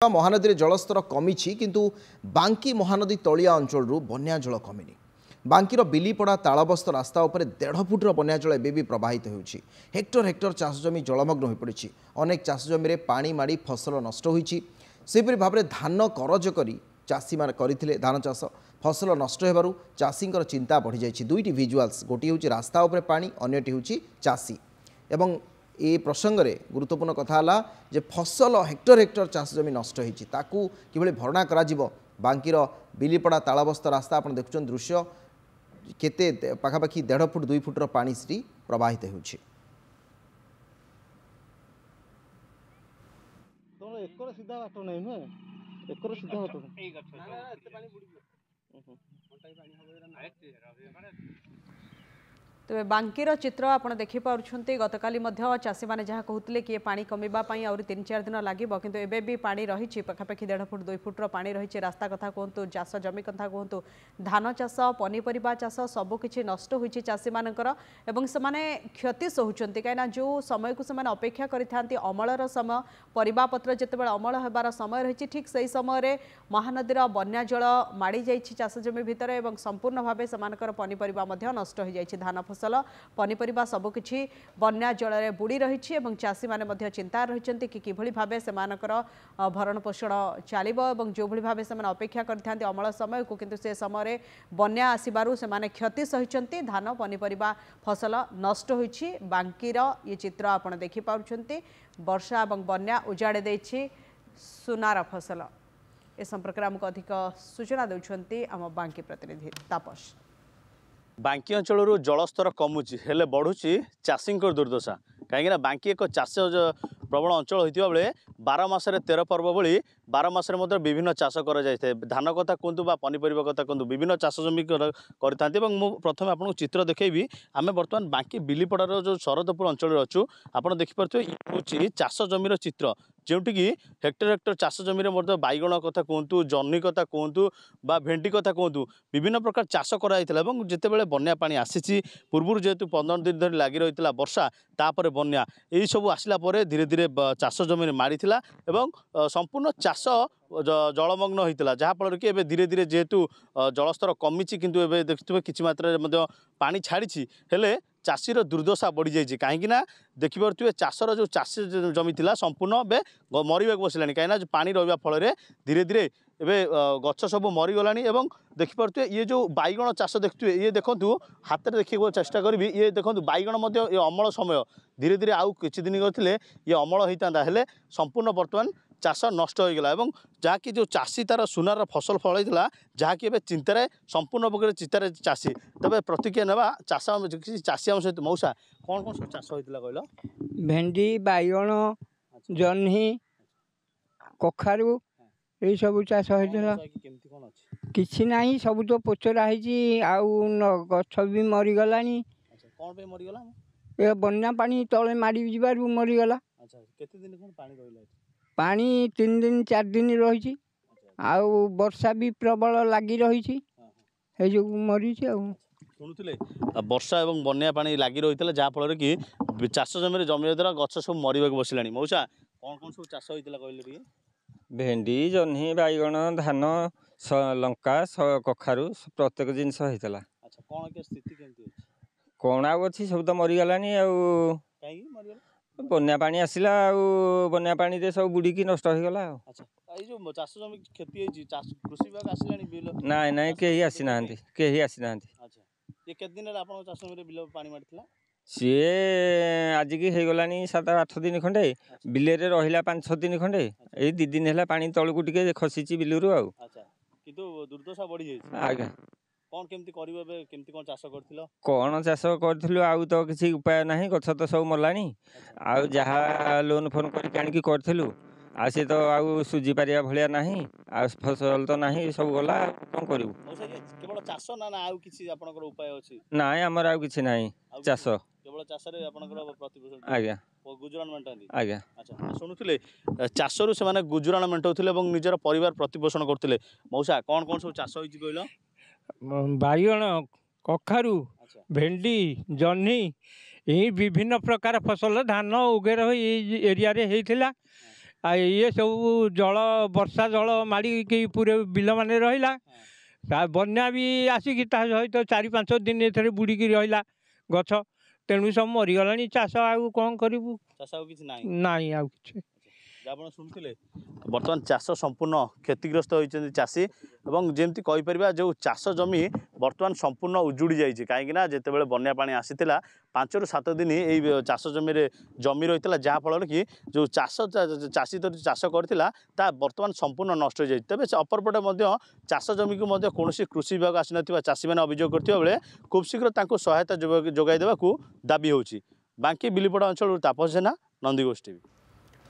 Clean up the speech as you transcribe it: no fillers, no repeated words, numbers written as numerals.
महानदी जलस्तर कमी किंतु बांकी महानदी तलिया अंचल बन्या जल कमिनी। बांकीर बिलीपड़ा तालबस्त रास्ता उपर 1.5 फुटर बन्या जल एवं प्रवाहित होउछि। हेक्टर हेक्टर चाष जमी जलमग्न हो पड़ी। अनेक चाष जमी पानी माड़ी फसल नष्ट होइछि। सेपरि भाव में धान करज करी चाषी मान करथिले धान चाष फसल नष्ट हेबारु चाषींकर चिंता बढ़ी जाइछि। दुईटी विजुआल्स गोटी होउछि रास्ता उपर पानी अन्यटी होउछि चाषी एवं ए प्रसंग में गुरुत्वपूर्ण कथा जे फसल हेक्टर हेक्टर चाष जमी नष्ट होइछि ताकू किभଳି भरणा करा जिवो। बांकीर बिलीपड़ा तालबस्त रास्ता आपण देखुछन दृश्य केते पाखापाखि 1.5 फुट 2 फुटर पानी श्री प्रवाहित होउछि। तो एकर सीधा बाटो नै न एकर सीधा बाटो ए गछ ना एते पानी बुडी घंटा पानी हो तेज बांकीर चित्र आपड़ देखिपुंट गतकाली चाषी मैंने जहाँ कहते कि पानी कमिवाई आउरी 3-4 दिन लगे किंतु एबे भी पानी रही पाखापाखि 1.5 फुट 2 फुटर पानी रही। रास्ता कथा कहतु चाष जमी कथा कहतु धान चाष पनीपरिया चाष सबकि नष्ट होती चाषी मानकर से क्षति सहूचंती कहीं जो समय को से अपेक्षा करते अमलर समय परिबापत्र जितेबाला अमल होबार समय रही ठीक से समय महानदीर बन्या जल माड़ी जाइए चाष जमी भितर संपूर्ण भाव से पनीपरिया नष्ट हो जाए धान फसल पनीपरिया सबकि बन्या जल बुड़ी रही चाषी मैंने चिंता रही कि किभली भाव से भरण पोषण चलो जो भाव से अपेक्षा करते अमल समय को किंतु से समय बन्या आसबार से क्षति सही धान पनीपरिया फसल नष्ट होइछि। बांकीर ये चित्र आप देखिपुंट वर्षा और बन्या उजाड़ी देछि सुनार फसल। ए संपर्क में आमको अधिक सूचना देउछंती आम बांकी प्रतिनिधि तापस। बांकी अंचल जलस्तर कमुची हेले बढ़ुची चाषी दुर्दशा कहीं बांकी एक चाष प्रबल अंचल होता बेले 12 मासरे 13 पर्व भली 12 मासरे विभिन्न चाष कर धान कथा कहतु पनीपरिया कथा कहतु विभिन्न चाष जमी करते। प्रथम आपको चित्र देखी आम बर्तमान बांकी बिलीपड़ार जो शरदपुर अंचल अच्छु आप देखिपे हूँ चाष जमीर चित्र जोटिकी हेक्टर हेक्टर चाष जमी बैगण कथा कहतु जह्नी कथा कहतु बा भेंडी कथा कहतु विभिन्न प्रकार चाष कराइला जितेबाला बन्या पानी आसी पूर्व जेहेतु 15 दिन धरी लगी रही वर्षा तापर बन्या यही सब आसला धीरे धीरे चाष जमी माड़ी संपूर्ण चाष जलमग्न होता जहाँफल कि धीरे धीरे जेहेतु जलस्तर कमी किंतु एवं देखिए किसी मात्रा पानी छाड़ी हेले चाषीर दुर्दशा बढ़ी जाइए कहीं देखिपे चाषर जो चाषी जमी थी संपूर्ण मरवा बसला कहीं पानी रहा फल धीरे धीरे एवं गछ सब मरीगला देखिपे ये जो बैगण चाष देखिए ये देखूँ हाथ में देखा चेष्टा करी ये देखूँ बैगण ये अमल समय धीरे धीरे आउ किछि दिन करथिले ये अमल होता है संपूर्ण बर्तमान चाष नष्ट हो गला जहाँकि जो चाषी तार सुनार फसल फलैला जहाँकि चिंतार संपूर्ण प्रकार चिंतार चाषी तबे प्रतिक्रिया ना चाष चाषी आम सहित मौसा कौन कौन सब चाष होता कहल भेंडी बैगण जह्नी कखारू ये सब चाष होता किछि नाही सब तो पोचरा गछ भी मरीगला ये बन्या पानी तले माड़ी जीवार मरीगला पानी 3 दिन 4 दिन रही वर्षा भी प्रबल लगी रही जो मरी शुणुले वर्षा और बन्या पानी लगी रही है जहाँफल कि चाष जमी जमी द्वारा गछ सब मरवा बसला मौसा कौन कौन सब चाष होता कहले भेंडी जह्नी बैगण धान लंका कखारू प्रत्येक जिनस होता कौन अच्छी सब तो मरीगलानी बन्या पानी आसला बन्या पानी दे सब बुड़ी की नष्ट हो गला चाष जमी क्षति कृषि विभाग आसला नाई नाई कहीं आसी ना ये केते दिन आपन चाष जमी बिल पानी मारथिला सी आज की हो गलानी 7-8 दिन खंडे बिले रहा 5-6 दिन खंडे ये 2 दिन है पानी तलू टे खसी बिलू दुर्दशा बढ़ी आज्ञा कौन केमती करिवे केमती कौन चाष करथिलो कौन चाष करथिलो आउ तो किसी उपाय नहीं गछ तो सब मरलानी आउ जहाँ लोन फोन करके करथिलु आ से तो आउ सुझी पारिया भलिया नहीं आ फसल तो नहीं सब गला कौन करू केवल चाष ना ना आउ किसी आपनकर उपाय अछि नाई हमर आउ किसी नहीं चाष केवल चाष रे आपनकर प्रतिपोषण आज्ञा गुजरान मेंटानी आज्ञा अच्छा शुणुले चाषरू से गुजरान मेंटाउथिले एवं निजर परिवार प्रतिपोषण करथिले मौसा कौन कौन सब चाष होइछि कहलो बैगण कखारू भेंडी जह्नी यही विभिन्न प्रकार फसल धान उगेर एरिया रे होइथिला ये सब जल वर्षा जल माड़ी पूरे बिल मान रहा बन्या भी आसिक सहित 4-5 दिन एथरे बुड़िकी रहा गछ तेणु सब मरीगला चाष आउ कौन करूँ ना कि ଆପଣ ଶୁଣିଥିଲେ ବର୍ତ୍ତମାନ ଚାଷ ସମ୍ପୂର୍ଣ୍ଣ କ୍ଷତିଗ୍ରସ୍ତ ହୋଇଛନ୍ତି ଚାଷୀ ଏବଂ ଯେମିତି କହିପାରିବା ଯେଉଁ ଚାଷ ଜମି ବର୍ତ୍ତମାନ ସମ୍ପୂର୍ଣ୍ଣ ଉଜୁଡ଼ି ଯାଇଛି କାହିଁକିନା ଯେତେବେଳେ ବନ୍ୟା ପାଣି ଆସିଥିଲା 5ରୁ 7 ଦିନ ଏହି ଚାଷ ଜମିରେ ଜମି ରହିଥିଲା ଯାହାଫଳରେ କି ଯେଉଁ ଚାଷୀ ଚାଷ କରିଥିଲା ତାହା ବର୍ତ୍ତମାନ ସମ୍ପୂର୍ଣ୍ଣ ନଷ୍ଟ ହୋଇଯାଇଛି ତେବେ ଅପରପଟେ ମଧ୍ୟ ଚାଷ ଜମିକୁ ମଧ୍ୟ କୌଣସି କୃଷି ବିଭାଗ ଆସିନଥିବା ଚାଷୀମାନେ ଅଭିଯୋଗ କରିଥିବା ବେଳେ ଖୁବ୍ ଶୀଘ୍ର ତାଙ୍କୁ ସହାୟତା ଯୋଗାଇ ଦେବାକୁ ଦାବି ହେଉଛି ବାଙ୍କୀ ବିଲିପଡ଼ା ଅଞ୍ଚଳରୁ ତାପସ ଜେନା ନନ୍ଦିଘୋଷ ଟିଭି।